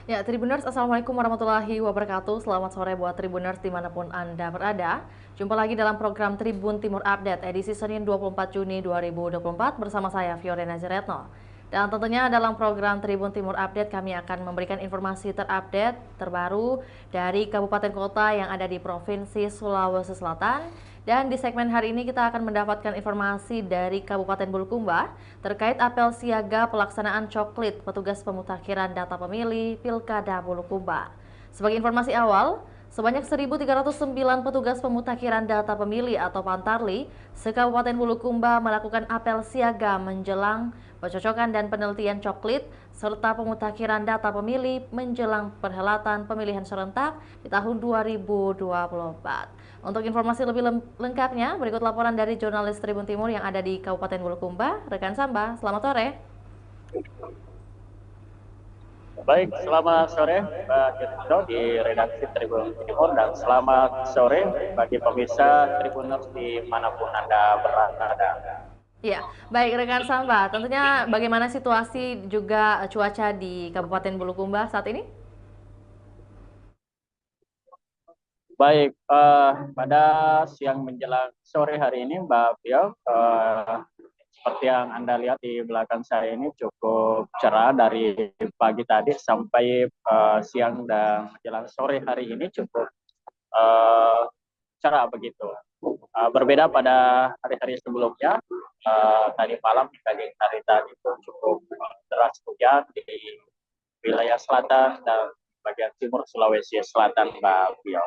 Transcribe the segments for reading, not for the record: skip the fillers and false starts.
Ya, Tribuners, Assalamualaikum warahmatullahi wabarakatuh. Selamat sore buat Tribuners dimanapun Anda berada. Jumpa lagi dalam program Tribun Timur Update edisi Senin 24 Juni 2024 bersama saya, Fiorena Zeretno. Dan tentunya dalam program Tribun Timur Update kami akan memberikan informasi terupdate, terbaru dari kabupaten kota yang ada di Provinsi Sulawesi Selatan. Dan di segmen hari ini kita akan mendapatkan informasi dari Kabupaten Bulukumba terkait apel siaga pelaksanaan coklit petugas pemutakhiran data pemilih Pilkada Bulukumba. Sebagai informasi awal, sebanyak 1.309 petugas pemutakhiran data pemilih atau Pantarli se-Kabupaten Bulukumba melakukan apel siaga menjelang pencocokan dan penelitian coklit serta pemutakhiran data pemilih menjelang perhelatan pemilihan serentak di tahun 2024. Untuk informasi lebih lengkapnya, berikut laporan dari jurnalis Tribun Timur yang ada di Kabupaten Bulukumba, rekan Samba. Selamat sore. Baik, selamat sore Mbak Tirto di redaksi Tribun Timur dan selamat sore bagi pemirsa Tribuners dimanapun Anda berada. Ya, baik rekan Samba. Tentunya bagaimana situasi juga cuaca di Kabupaten Bulukumba saat ini? Baik, pada siang menjelang sore hari ini Mbak Pio, seperti yang Anda lihat di belakang saya ini cukup cerah dari pagi tadi sampai siang dan menjelang sore hari ini cukup uh, cerah begitu. Berbeda pada hari-hari sebelumnya, tadi malam hingga di hari tadi itu cukup deras hujan di wilayah selatan dan bagian timur Sulawesi Selatan, Mbak Pio.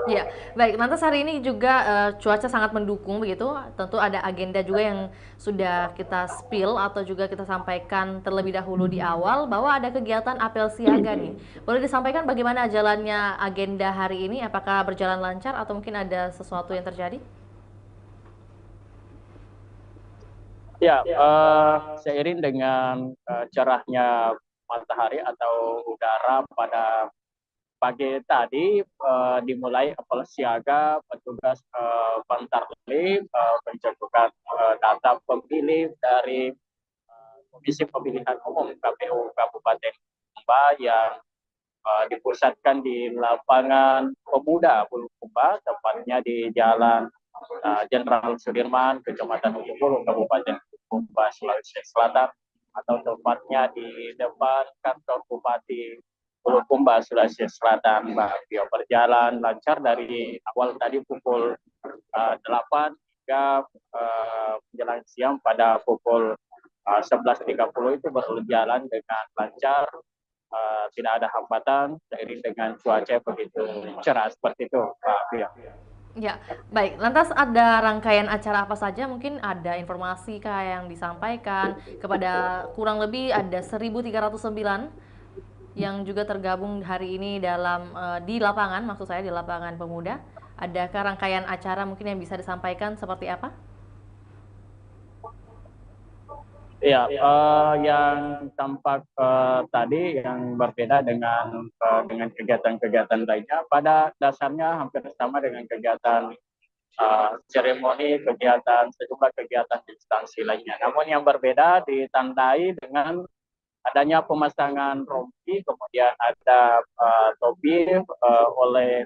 Ya, baik. Lantas hari ini juga cuaca sangat mendukung begitu. Tentu ada agenda juga yang sudah kita spill atau juga kita sampaikan terlebih dahulu di awal bahwa ada kegiatan apel siaga nih. Boleh disampaikan bagaimana jalannya agenda hari ini? Apakah berjalan lancar atau mungkin ada sesuatu yang terjadi? Ya, seiring dengan cerahnya matahari atau udara pada pagi tadi dimulai apel siaga petugas Pantarlih pencocokan data pemilih dari Komisi Pemilihan Umum KPU Kabupaten Bulukumba yang dipusatkan di lapangan Pemuda Bulukumba, tepatnya di Jalan Jenderal Sudirman, Kecamatan Ujung Kulon, Kabupaten Bulukumba, Sulawesi Selatan, atau tepatnya di depan kantor Bupati Bulukumba, Sulawesi Selatan. Mbak Pio, berjalan lancar dari awal tadi pukul 8 hingga menjelang siang pada pukul 11.30 itu berjalan dengan lancar, tidak ada hambatan seiring dengan cuaca begitu cerah seperti itu, Pak Pio. Ya, baik. Lantas ada rangkaian acara apa saja? Mungkin ada informasi kah yang disampaikan kepada kurang lebih ada 1.309 yang juga tergabung hari ini dalam di lapangan, maksud saya di lapangan pemuda. Adakah rangkaian acara mungkin yang bisa disampaikan seperti apa? Ya, yang tampak tadi yang berbeda dengan kegiatan-kegiatan lainnya, pada dasarnya hampir sama dengan kegiatan seremoni, kegiatan sejumlah kegiatan instansi lainnya. Namun yang berbeda ditandai dengan adanya pemasangan rompi, kemudian ada topi oleh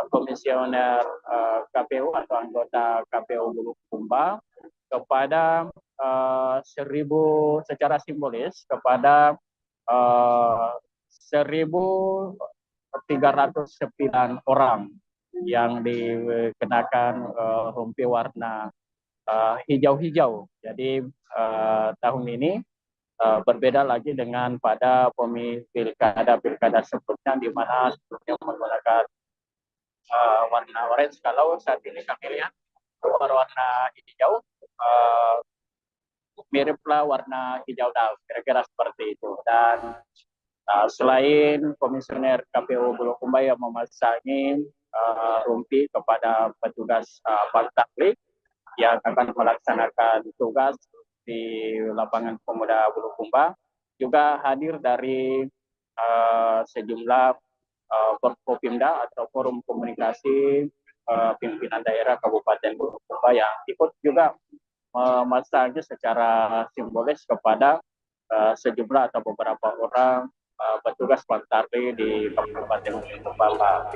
komisioner KPU atau anggota KPU Bulukumba kepada 1.000 secara simbolis kepada 1.309 orang yang dikenakan rompi warna hijau-hijau. Jadi tahun ini berbeda lagi dengan pada pilkada sebelumnya, di mana sebelumnya menggunakan warna orange. Kalau saat ini kami lihat berwarna hijau, miriplah warna hijau daun, kira-kira seperti itu. Dan selain komisioner KPU Bulukumba yang memasangi rumpi kepada petugas Pantarlih yang akan melaksanakan tugas di lapangan Pemuda Bulukumba, juga hadir dari sejumlah Forkopimda atau Forum Komunikasi Pimpinan Daerah Kabupaten Bulukumba yang ikut juga memasangnya secara simbolis kepada sejumlah atau beberapa orang petugas Pantarli di Kabupaten Bulukumba.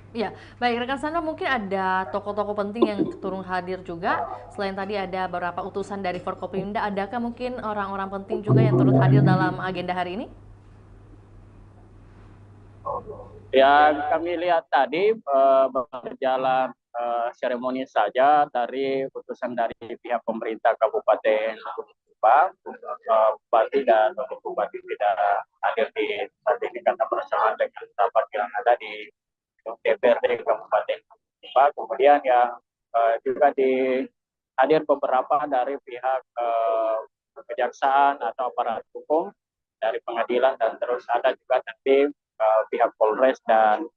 Ya, baik rekan Sandra, mungkin ada tokoh-tokoh penting yang turun hadir juga. Selain tadi ada beberapa utusan dari Forkopimda, adakah mungkin orang-orang penting juga yang turut hadir dalam agenda hari ini? Yang kami lihat tadi berjalan seremoni saja dari putusan dari pihak pemerintah Kabupaten Bulukumba, Bupati dan Wakil Bupati tidak hadir di saat ini karena bersama dengan rapat yang ada di DPRD Kabupaten Bulukumba. Kemudian yang juga hadir beberapa dari pihak kejaksaan atau aparat hukum dari pengadilan, dan terus ada juga nanti pihak Polres dan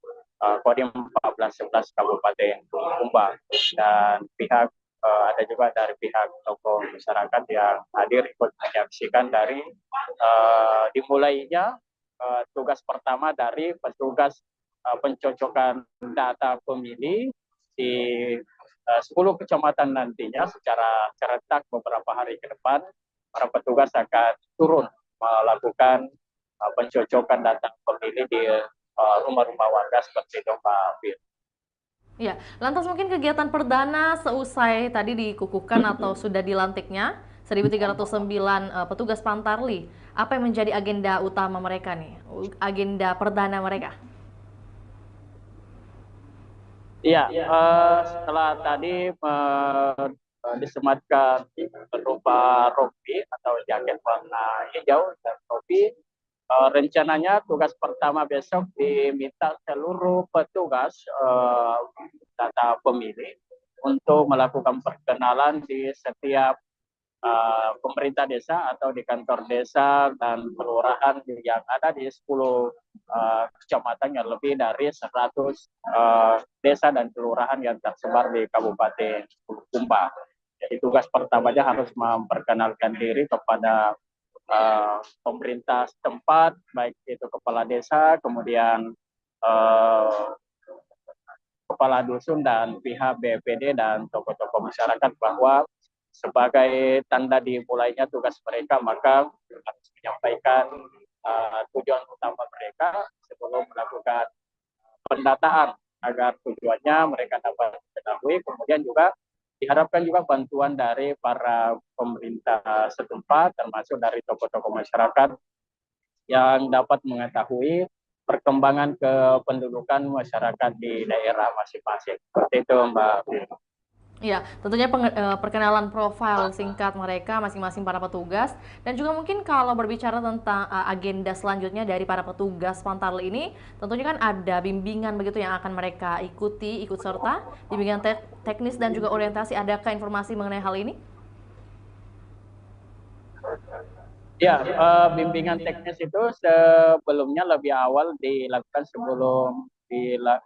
Kodim 1411 Kabupaten Bulukumba, dan pihak ada juga dari pihak tokoh masyarakat yang hadir ikut menyaksikan dari dimulainya tugas pertama dari petugas pencocokan data pemilih di 10 kecamatan nantinya secara serentak beberapa hari ke depan. Para petugas akan turun melakukan pencocokan data pemilih di rumah-rumah warga seperti itu, Pak Fir. Ya, lantas mungkin kegiatan perdana seusai tadi dikukuhkan atau sudah dilantiknya 1.309 petugas Pantarli, apa yang menjadi agenda utama mereka nih? Agenda perdana mereka? Iya, setelah tadi disematkan berupa rompi atau jaket warna hijau dan topi, rencananya tugas pertama besok diminta seluruh petugas data pemilih untuk melakukan perkenalan di setiap pemerintah desa atau di kantor desa dan kelurahan yang ada di 10 kecamatan yang lebih dari 100 desa dan kelurahan yang tersebar di Kabupaten Bulukumba. Jadi tugas pertamanya harus memperkenalkan diri kepada pemerintah setempat, baik itu kepala desa, kemudian kepala dusun dan pihak BPD dan tokoh-tokoh masyarakat bahwa sebagai tanda dimulainya tugas mereka, maka harus menyampaikan tujuan utama mereka sebelum melakukan pendataan agar tujuannya mereka dapat diketahui. Kemudian juga diharapkan juga bantuan dari para pemerintah setempat, termasuk dari tokoh-tokoh masyarakat yang dapat mengetahui perkembangan kependudukan masyarakat di daerah masing-masing. Seperti itu, Mbak. Ya, tentunya perkenalan profil singkat mereka masing-masing para petugas, dan juga mungkin kalau berbicara tentang agenda selanjutnya dari para petugas Pantarli ini, tentunya kan ada bimbingan begitu yang akan mereka ikuti, ikut serta, bimbingan teknis dan juga orientasi. Adakah informasi mengenai hal ini? Ya, bimbingan teknis itu sebelumnya lebih awal dilakukan sebelum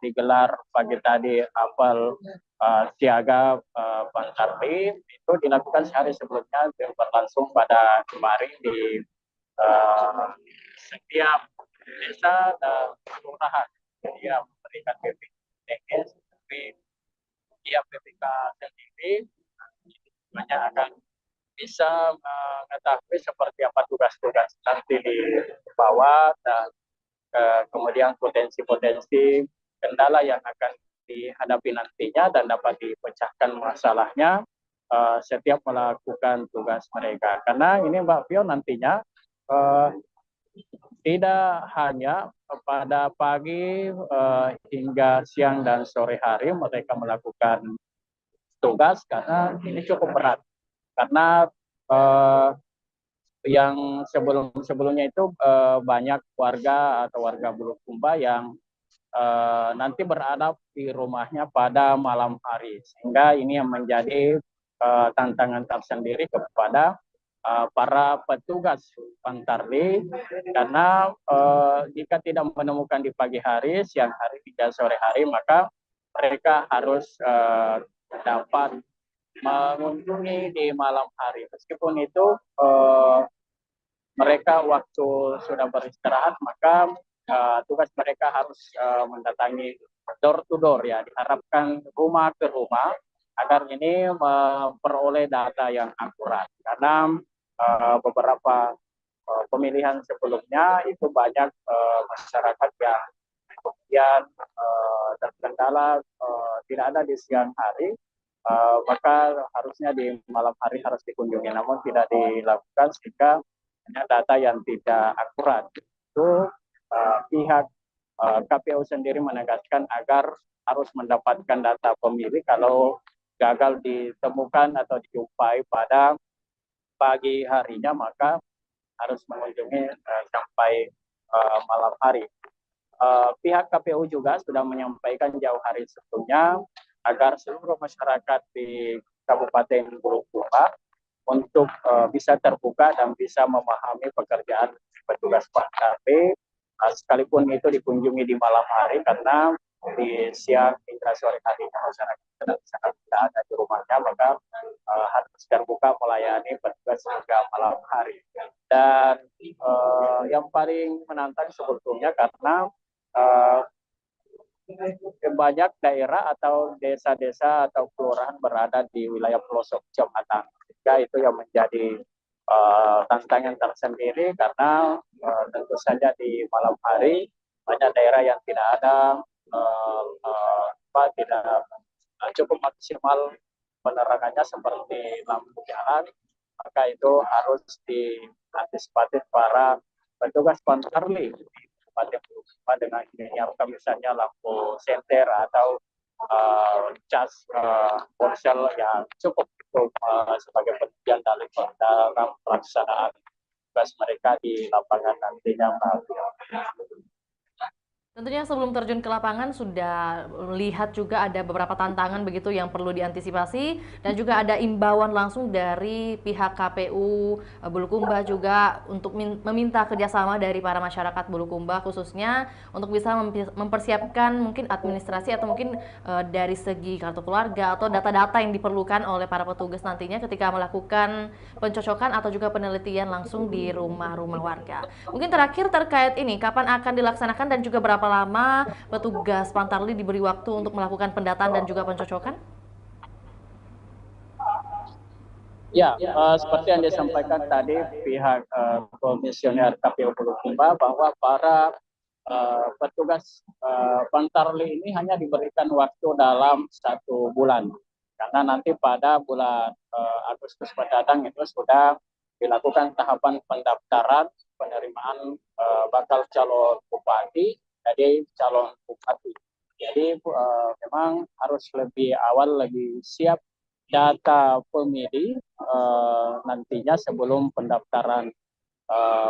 digelar pagi tadi apel siaga Pantarli, itu dilakukan sehari sebelumnya, berlangsung pada kemarin di setiap desa dan kelurahan. Jadi ya memberikan BPJS, tapi tiap PPK sendiri banyak akan bisa mengetahui seperti apa tugas-tugas nanti di bawah, dan kemudian potensi-potensi kendala yang akan dihadapi nantinya dan dapat dipecahkan masalahnya setiap melakukan tugas mereka. Karena ini Mbak Pio nantinya tidak hanya pada pagi hingga siang dan sore hari mereka melakukan tugas, karena ini cukup berat. Karena yang sebelumnya itu banyak warga atau warga Bulukumba yang nanti berada di rumahnya pada malam hari, sehingga ini yang menjadi tantangan tersendiri kepada para petugas Pantarli, karena jika tidak menemukan di pagi hari, siang hari, hingga sore hari, maka mereka harus dapat mengunjungi di malam hari. Meskipun itu mereka waktu sudah beristirahat, maka tugas mereka harus mendatangi door to door, ya, diharapkan rumah ke rumah agar ini memperoleh data yang akurat. Karena beberapa pemilihan sebelumnya itu banyak masyarakat yang kemudian terkendala tidak ada di siang hari, maka harusnya di malam hari harus dikunjungi, namun tidak dilakukan sehingga hanya data yang tidak akurat. Itu pihak KPU sendiri menegaskan agar harus mendapatkan data pemilih kalau gagal ditemukan atau dijumpai pada pagi harinya, maka harus mengunjungi sampai malam hari. Pihak KPU juga sudah menyampaikan jauh hari sebelumnya agar seluruh masyarakat di Kabupaten Bulukumba untuk bisa terbuka dan bisa memahami pekerjaan petugas PKP, sekalipun itu dikunjungi di malam hari, karena di siang hingga sore harinya masyarakat sangat tidak ada di rumahnya, maka harus terbuka melayani petugas hingga malam hari. Dan yang paling menantang sebetulnya karena banyak daerah atau desa-desa atau kelurahan berada di wilayah pelosok kecamatan, sehingga itu yang menjadi tantangan tersendiri karena tentu saja di malam hari banyak daerah yang tidak ada tidak cukup maksimal penerangannya seperti lampu jalan, maka itu harus diantisipasi para petugas kontraflow dengan menyiapkan misalnya lampu senter atau cas ponsel yang cukup untuk sebagai penunjang dalam pelaksanaan tugas mereka di lapangan nantinya. Tentunya sebelum terjun ke lapangan sudah melihat juga ada beberapa tantangan begitu yang perlu diantisipasi, dan juga ada imbauan langsung dari pihak KPU Bulukumba juga untuk meminta kerjasama dari para masyarakat Bulukumba khususnya untuk bisa mempersiapkan mungkin administrasi atau mungkin dari segi kartu keluarga atau data-data yang diperlukan oleh para petugas nantinya ketika melakukan pencocokan atau juga penelitian langsung di rumah-rumah warga. Mungkin terakhir terkait ini, kapan akan dilaksanakan dan juga berapa lama petugas Pantarli diberi waktu untuk melakukan pendataan dan juga pencocokan? Ya, seperti yang disampaikan tadi pihak komisioner KPU Bulukumba bahwa para petugas Pantarli ini hanya diberikan waktu dalam 1 bulan, karena nanti pada bulan Agustus mendatang itu sudah dilakukan tahapan pendaftaran penerimaan bakal calon bupati, jadi calon bupati. Jadi memang harus lebih awal, lebih siap data pemilih nantinya sebelum pendaftaran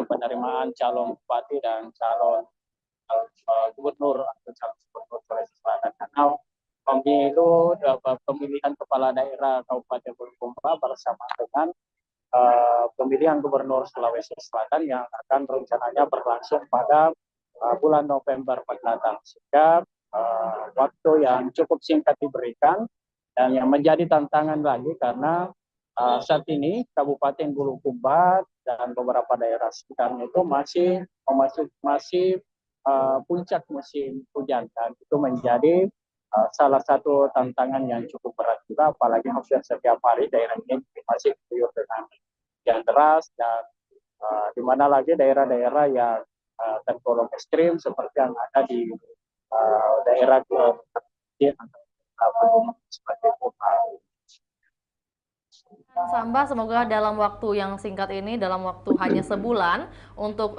penerimaan calon bupati dan calon gubernur atau calon gubernur Sulawesi Selatan. Karena pemilihan kepala daerah Kabupaten Bulukumba bersama dengan pemilihan gubernur Sulawesi Selatan yang akan rencananya berlangsung pada bulan November mendatang, sehingga waktu yang cukup singkat diberikan. Dan yang menjadi tantangan lagi karena saat ini Kabupaten Bulukumba dan beberapa daerah sekitarnya itu masih puncak musim hujan, dan itu menjadi salah satu tantangan yang cukup berat juga, apalagi hampir setiap hari daerah ini masih diguyur dengan hujan deras, dan di mana lagi daerah-daerah yang tergolong ekstrim seperti yang ada di daerah seperti Samba, semoga dalam waktu yang singkat ini, dalam waktu hanya sebulan, untuk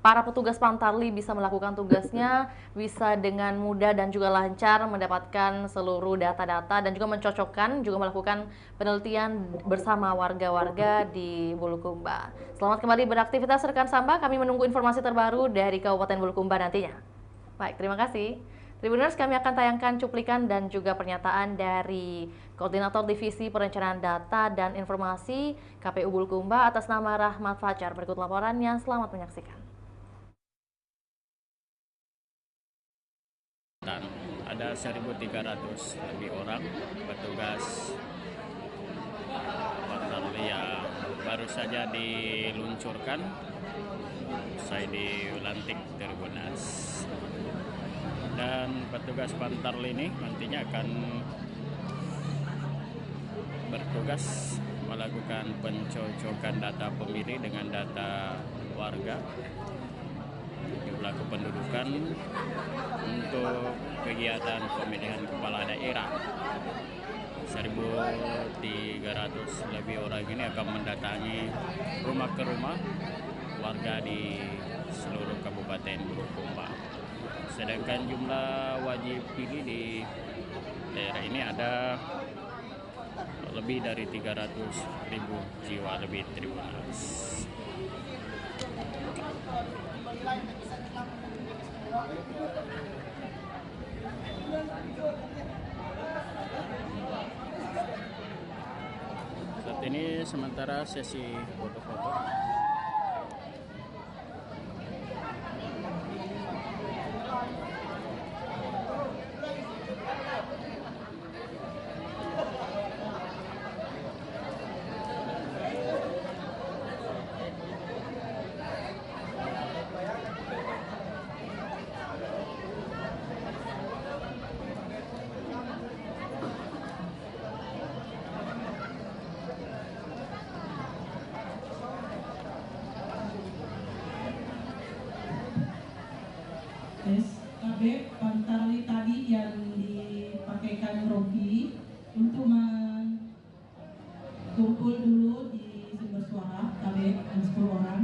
para petugas Pantarli bisa melakukan tugasnya, bisa dengan mudah dan juga lancar mendapatkan seluruh data-data dan juga mencocokkan, juga melakukan penelitian bersama warga-warga di Bulukumba. Selamat kembali beraktivitas rekan Samba, kami menunggu informasi terbaru dari Kabupaten Bulukumba nantinya. Baik, terima kasih. Tribuners, kami akan tayangkan cuplikan dan juga pernyataan dari Koordinator Divisi Perencanaan Data dan Informasi KPU Bulukumba atas nama Rahmat Fajar. Berikut laporannya, selamat menyaksikan. Ada 1.300 lebih orang petugas Pantarli yang baru saja diluncurkan usai dilantik Tribuners. Dan petugas Pantarli ini nantinya akan bertugas melakukan pencocokan data pemilih dengan data warga jumlah kependudukan untuk kegiatan pemilihan kepala daerah. 1.300 lebih orang ini akan mendatangi rumah ke rumah warga di seluruh Kabupaten Bulukumba. Sedangkan jumlah wajib pilih di daerah ini ada lebih dari 300.000 jiwa lebih Tribuners. Saat ini sementara sesi foto-foto. SKB Pantarli tadi yang dipakaikan Rocky untuk kumpul dulu di sumber suara KB dan 10 orang.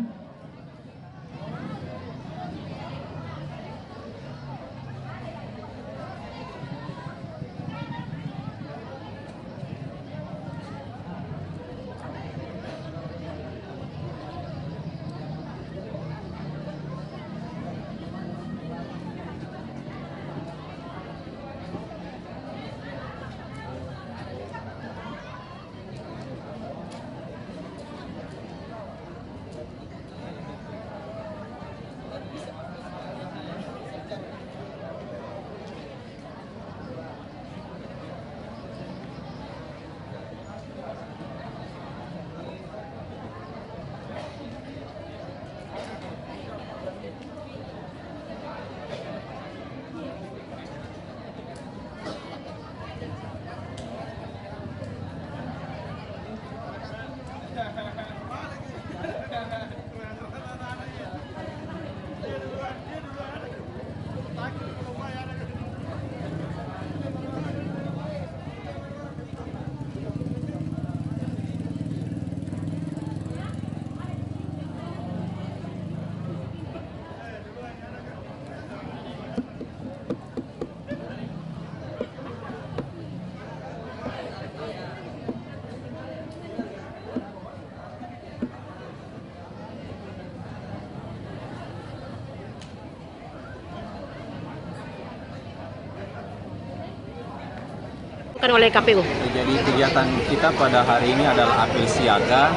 Oleh KPU. Jadi kegiatan kita pada hari ini adalah apel siaga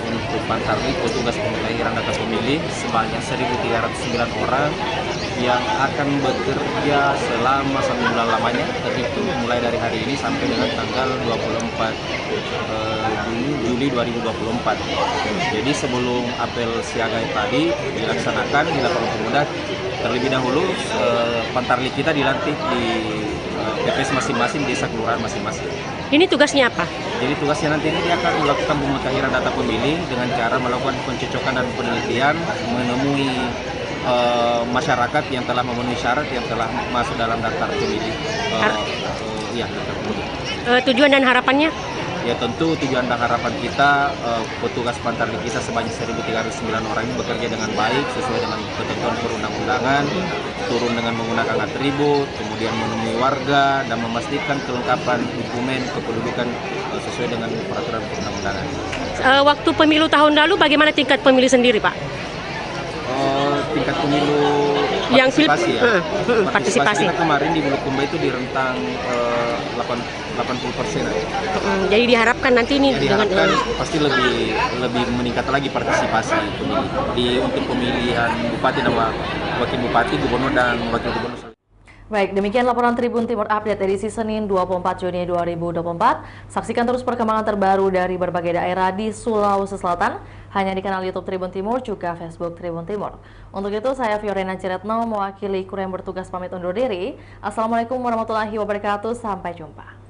untuk Pantarli petugas pemutahiran data pemilih sebanyak 1.309 orang yang akan bekerja selama 1 bulan lamanya, terhitung mulai dari hari ini sampai dengan tanggal 24 Juli 2024. Jadi sebelum apel siaga tadi dilaksanakan di lapangan pemuda, terlebih dahulu Pantarli kita dilantik di PPS masing-masing, desa kelurahan masing-masing. Ini tugasnya apa? Jadi tugasnya nanti ini dia akan melakukan pemutahiran data pemilih dengan cara melakukan pencocokan dan penelitian, menemui masyarakat yang telah memenuhi syarat yang telah masuk dalam daftar pemilih. Daftar pemilih. Tujuan dan harapannya? Ya tentu tujuan dan harapan kita petugas Pantarli kita sebanyak 1.309 orang ini bekerja dengan baik sesuai dengan ketentuan perundang-undangan, turun dengan menggunakan atribut, kemudian menemui warga dan memastikan kelengkapan dokumen kependudukan sesuai dengan peraturan perundang-undangan. Waktu pemilu tahun lalu bagaimana tingkat pemilih sendiri, Pak? Tingkat pemilu yang partisipasi partisipasi kita kemarin di Bulukumba itu di rentang 80%. Jadi diharapkan nanti ini diharapkan pasti lebih meningkat lagi partisipasi pemilih untuk pemilihan bupati dan wakil bupati, gubernur dan wakil gubernur. Baik, demikian laporan Tribun Timur Update edisi Senin 24 Juni 2024. Saksikan terus perkembangan terbaru dari berbagai daerah di Sulawesi Selatan hanya di kanal YouTube Tribun Timur juga Facebook Tribun Timur. Untuk itu saya Fiorena Ciretno mewakili kru yang bertugas pamit undur diri. Assalamualaikum warahmatullahi wabarakatuh. Sampai jumpa.